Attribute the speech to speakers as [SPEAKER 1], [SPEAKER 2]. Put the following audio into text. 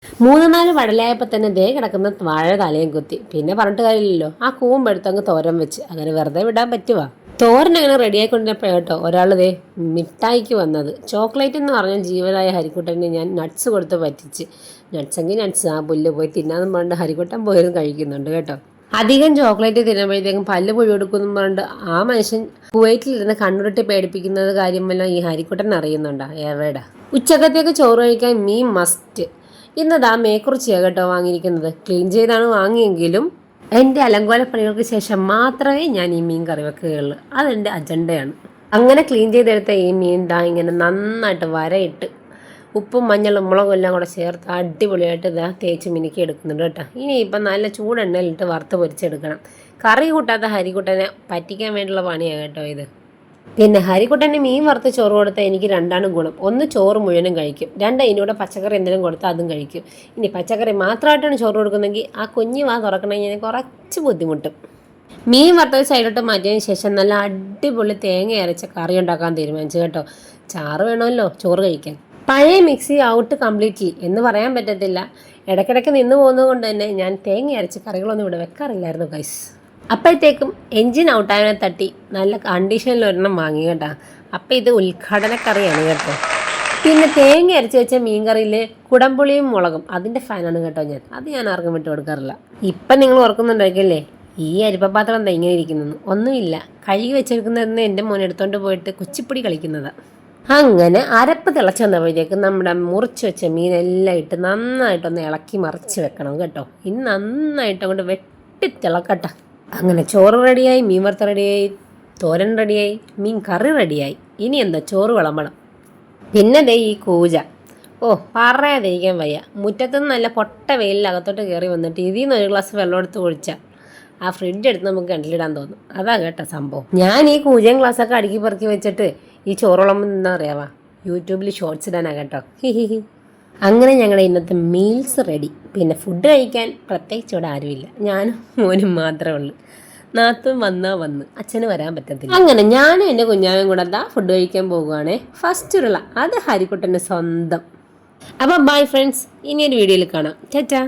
[SPEAKER 1] 3-4 വടലായപ്പോൾ തന്നെ ദേ കിടക്കുന്ന വാഴ തലയും കുത്തി. പിന്നെ പറഞ്ഞിട്ട് കാര്യമില്ലല്ലോ, ആ കൂമ്പെടുത്തങ്ങ് തോരൻ വെച്ച്. അങ്ങനെ വെറുതെ വിടാൻ പറ്റുവാ. തോരൻ അങ്ങനെ റെഡിയായിക്കൊണ്ടിരുന്നപ്പോൾ കേട്ടോ ഒരാൾ ദേ മിഠായിക്ക് വന്നത്. ചോക്ലേറ്റ് എന്ന് പറഞ്ഞാൽ ജീവനായ ഹരിക്കുട്ടനെ ഞാൻ നട്ട്സ് കൊടുത്ത് പറ്റിച്ച്. നട്ട്സെങ്കിൽ നട്ട്സ്, ആ പുല്ല് പോയി തിന്നാന്നും പറഞ്ഞിട്ട് ഹരിക്കുട്ടൻ പോയിരുന്നു കഴിക്കുന്നുണ്ട് കേട്ടോ. അധികം ചോക്ലേറ്റ് തിന്നുമ്പോഴത്തേക്കും പല്ല് പുഴു കൊടുക്കുമെന്നും പറഞ്ഞിട്ട് ആ മനുഷ്യൻ കുവൈറ്റിലിരുന്ന് കണ്ണുരുട്ടി പേടിപ്പിക്കുന്നത് കാര്യമെല്ലാം ഈ ഹരിക്കുട്ടൻ അറിയുന്നുണ്ടോ? എവിടെ. ഉച്ചക്കത്തേക്ക് ചോറ് കഴിക്കാൻ മീൻ മസ്റ്റ്. ഇന്നതാ മേക്കുറിച്ചിയാണ് കേട്ടോ വാങ്ങിയിരിക്കുന്നത്. ക്ലീൻ ചെയ്താണ് വാങ്ങിയെങ്കിലും എൻ്റെ അലങ്കോലപ്പണികൾക്ക് ശേഷം മാത്രമേ ഞാൻ ഈ മീൻ കറി വെക്കുകയുള്ളൂ. അതെൻ്റെ അജണ്ടയാണ്. അങ്ങനെ ക്ലീൻ ചെയ്തെടുത്ത ഈ മീൻ ദാ ഇങ്ങനെ നന്നായിട്ട് വരയിട്ട് ഉപ്പും മഞ്ഞളും മുളകും എല്ലാം കൂടെ ചേർത്ത് അടിപൊളിയായിട്ട് ഇതാ തേച്ച് മിനുക്കി എടുക്കുന്നുണ്ട് കേട്ടോ. ഇനിയിപ്പം നല്ല ചൂടെണ്ണയിലിട്ട് വറുത്ത് പൊരിച്ചെടുക്കണം. കറി കൂട്ടാത്ത ഹരിക്കുട്ടനെ പറ്റിക്കാൻ വേണ്ടിയുള്ള പണിയാണ് കേട്ടോ ഇത്. പിന്നെ ഹരിക്കുട്ടന് മീൻ വറുത്ത് ചോറ് കൊടുത്താൽ എനിക്ക് രണ്ടാണ് ഗുണം. ഒന്ന്, ചോറ് മുഴുവനും കഴിക്കും. രണ്ട്, ഇതിനൂടെ പച്ചക്കറി എന്തെങ്കിലും കൊടുത്താൽ അതും കഴിക്കും. ഇനി പച്ചക്കറി മാത്രമായിട്ടാണ് ചോറ് കൊടുക്കുന്നതെങ്കിൽ ആ കുഞ്ഞ് വാ തുറക്കണമെങ്കിൽ കുറച്ച് ബുദ്ധിമുട്ടും. മീൻ വറുത്തത് സൈഡിലോട്ട് മാറ്റിയതിന് ശേഷം നല്ല അടിപൊളി തേങ്ങ അരച്ച കറി ഉണ്ടാക്കാൻ തീരുമാനിച്ചു കേട്ടോ. ചാറ് വേണമല്ലോ ചോറ് കഴിക്കാൻ. പഴയ മിക്സി ഔട്ട് കംപ്ലീറ്റ്ലി എന്ന് പറയാൻ പറ്റത്തില്ല. ഇടയ്ക്കിടയ്ക്ക് നിന്ന് പോകുന്നത് കൊണ്ട് തന്നെ ഞാൻ തേങ്ങ അരച്ച കറികളൊന്നും ഇവിടെ വെക്കാറില്ലായിരുന്നു ഗൈസ്. അപ്പോഴത്തേക്കും എൻജിൻ ഔട്ടായതിനെ തട്ടി നല്ല കണ്ടീഷനിൽ ഒരെണ്ണം വാങ്ങി കേട്ടോ. അപ്പം ഇത് ഉദ്ഘാടനക്കറിയാണ് കേട്ടോ. പിന്നെ തേങ്ങ അരച്ച് വെച്ച മീൻ കറിയിൽ കുടംപുളിയും മുളകും അതിൻ്റെ ഫാനാണ് കേട്ടോ ഞാൻ. അത് ഞാൻ ആർക്കും വിട്ട് കൊടുക്കാറില്ല. ഇപ്പം നിങ്ങൾ ഓർക്കുന്നുണ്ടായിരിക്കല്ലേ ഈ അരിപ്പപാത്രം എന്താ ഇങ്ങനെ ഇരിക്കുന്നു? ഒന്നുമില്ല, കഴുകി വെച്ചെടുക്കുന്നതെന്ന് എൻ്റെ മോൻ എടുത്തോണ്ട് പോയിട്ട് കുച്ചിപ്പൊടി കളിക്കുന്നതാണ്. അങ്ങനെ അരപ്പ് തിളച്ച് വന്നപ്പോഴത്തേക്കും നമ്മുടെ മുറിച്ച് വെച്ച മീനെല്ലാം ഇട്ട് നന്നായിട്ടൊന്ന് ഇളക്കി മറിച്ച് വെക്കണം കേട്ടോ. ഇനി നന്നായിട്ട് അങ്ങോട്ട് വെട്ടി തിളക്കട്ടെ. അങ്ങനെ ചോറ് റെഡിയായി, മീൻ വറുത്ത റെഡിയായി, തോരൻ റെഡിയായി, മീൻ കറി റെഡിയായി. ഇനി എന്താ ചോറ് വിളമ്പണം. പിന്നെ ദേ ഈ കൂജ, ഓ പറയാതിരിക്കാൻ വയ്യ. മുറ്റത്തുനിന്ന് നല്ല പൊട്ട വെയിലിൽ അകത്തോട്ട് കയറി വന്നിട്ട് ഇതിൽ നിന്ന് ഒരു ഗ്ലാസ് വെള്ളം എടുത്ത് കുടിച്ചാൽ ആ ഫ്രിഡ്ജ് എടുത്ത് നമുക്ക് കിണറ്റിലിടാൻ തോന്നും. അതാ കേട്ടോ സംഭവം. ഞാൻ ഈ കൂജയും ഗ്ലാസ്സൊക്കെ അടുക്കി പെറുക്കി വെച്ചിട്ട് ഈ ചോറ് വിളമ്പുന്നത് എന്താ അറിയാവാ, യൂട്യൂബിൽ ഷോർട്സ് ഇടാനാ കേട്ടോ. അങ്ങനെ ഞങ്ങളുടെ ഇന്നത്തെ മീൽസ് റെഡി. പിന്നെ ഫുഡ് കഴിക്കാൻ പ്രത്യേകിച്ച് ഇവിടെ ആരുമില്ല, ഞാനും മോനും മാത്രമേ ഉള്ളൂ. നാത്തും വന്ന് അച്ഛന് വരാൻ പറ്റത്തില്ല. അങ്ങനെ ഞാനും എൻ്റെ കുഞ്ഞാവും കൂടെ എന്താ ഫുഡ് കഴിക്കാൻ പോകുവാണേ. ഫസ്റ്റ് ഉരുള അത് ഹരിക്കുട്ടൻ്റെ സ്വന്തം. അപ്പം ബൈ ഫ്രണ്ട്സ്, ഇനിയൊരു വീഡിയോയിൽ കാണാം. ചാച്ചാ.